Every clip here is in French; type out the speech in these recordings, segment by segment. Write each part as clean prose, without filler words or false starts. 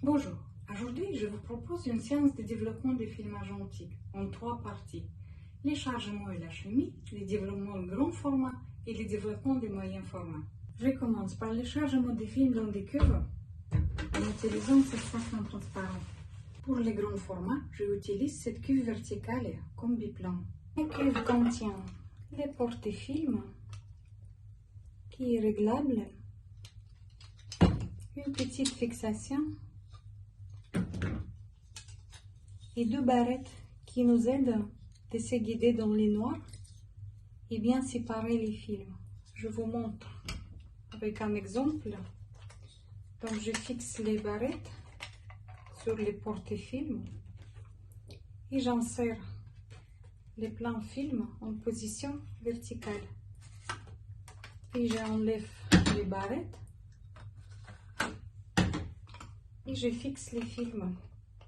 Bonjour, aujourd'hui je vous propose une séance de développement des films argentiques en 3 parties. Les chargements et la chimie, les développements de grand format et les développements des moyens formats. Je commence par le chargement des films dans des cuves en utilisant cette façon transparente. Pour les grands formats, j'utilise cette cuve verticale comme biplan. La cuve contient les porte-films qui est réglable, une petite fixation et 2 barrettes qui nous aident de se guider dans les noirs et bien séparer les films. Je vous montre avec un exemple. Donc je fixe les barrettes sur les porte-films et j'insère les plans films en position verticale. Et j'enlève les barrettes et je fixe les films.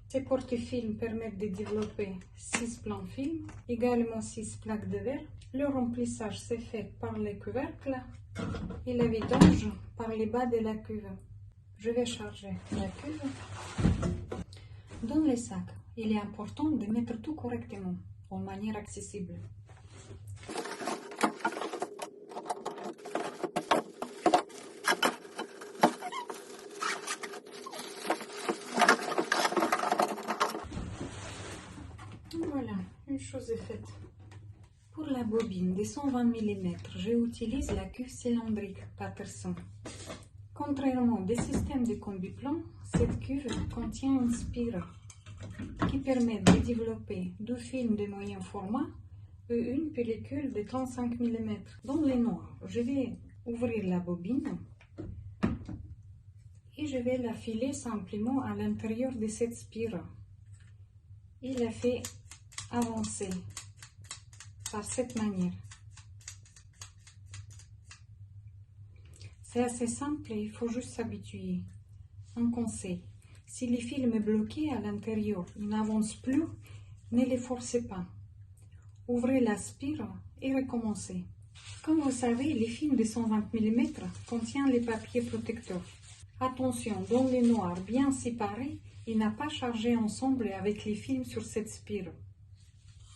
Ces porte-films permettent de développer 6 plans films, également 6 plaques de verre. Le remplissage se fait par les couvercles et la vidange par les bas de la cuve. Je vais charger la cuve. Dans les sacs, il est important de mettre tout correctement, en manière accessible. Voilà, une chose est faite. Pour la bobine de 120 mm, j'utilise la cuve cylindrique Patterson. Contrairement des systèmes de combi-plan, cette cuve contient une spire qui permet de développer 2 films de moyen format et une pellicule de 35 mm. Dans les noirs, je vais ouvrir la bobine et je vais la filer simplement à l'intérieur de cette spire. Et la fait avancer par cette manière. C'est assez simple et il faut juste s'habituer. Un conseil, si les films bloqués à l'intérieur n'avancent plus, ne les forcez pas. Ouvrez la spire et recommencez. Comme vous savez, les films de 120 mm contiennent les papiers protecteurs. Attention, dans les noirs bien séparés, il n'a pas chargé ensemble avec les films sur cette spire.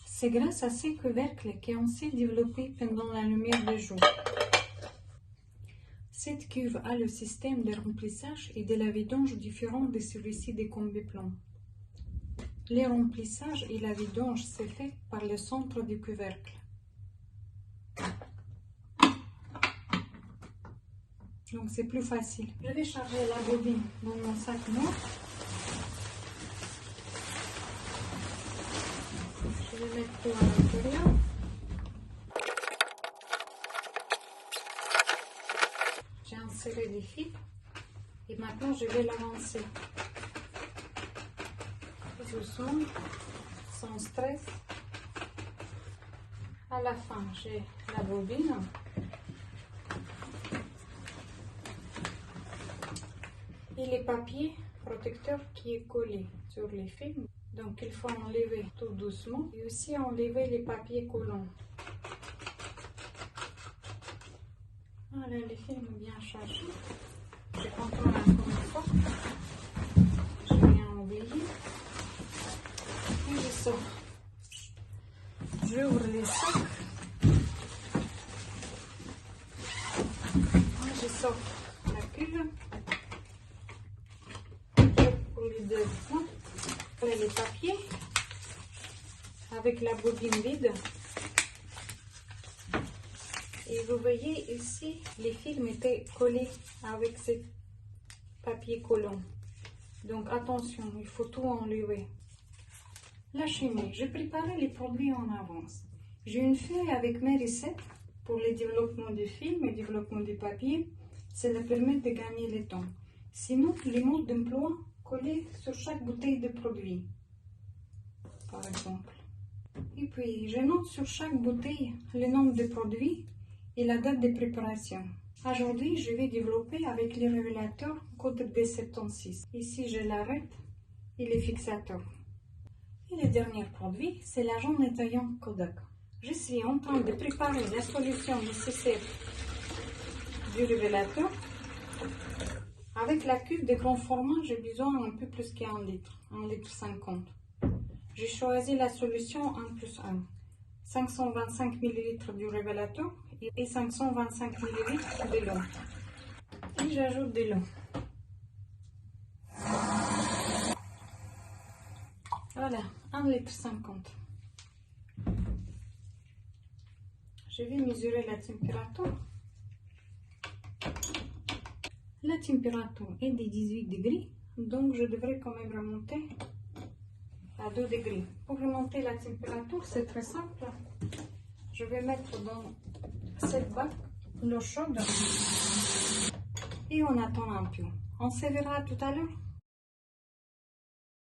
C'est grâce à ces couvercles qu'on s'est développé pendant la lumière du jour. Cette cuve a le système de remplissage et de la vidange différent de celui-ci des combi-plans. Le remplissage et la vidange se fait par le centre du couvercle. Donc c'est plus facile. Je vais charger la bobine dans mon sac noir. Je vais mettre tout à l'intérieur. J'ai inséré les fils et maintenant je vais l'avancer. Doucement, sans stress. À la fin, j'ai la bobine. Et les papiers protecteurs qui est collé sur les films. Donc il faut enlever tout doucement et aussi enlever les papiers collants. Voilà les films bien chargés. Je contrôle encore une fois. Je viens oublier. Et je sors. J'ouvre les sacs. Et je sors la cuve. Pour les 2 points. Voilà les papiers. Avec la bobine vide. Et vous voyez ici, les films étaient collés avec ces papiers collants. Donc attention, il faut tout enlever. La chimie, j'ai préparé les produits en avance. J'ai une feuille avec mes recettes pour le développement du film et le développement du papier. Cela permet de gagner le temps. Sinon, les modes d'emploi collés sur chaque bouteille de produit, par exemple. Et puis, je note sur chaque bouteille le nombre de produits et la date de préparation. Aujourd'hui, je vais développer avec le révélateur code D76. Ici, je l'arrête et le fixateur. Et le dernier produit, c'est l'agent nettoyant Kodak. Je suis en train de préparer la solution nécessaire du révélateur Avec la cuve de grand format, j'ai besoin un peu plus qu'un litre, 1,50 litre. J'ai choisi la solution 1+1. 525 ml du révélateur et 525 ml de l'eau. Et j'ajoute de l'eau. Voilà, 1,50 litre. Je vais mesurer la température. La température est de 18 degrés, donc je devrais quand même remonter à 2 degrés. Pour remonter la température, c'est très simple. Je vais mettre dans cette bac l'eau chaude et on attend un peu. On se verra tout à l'heure.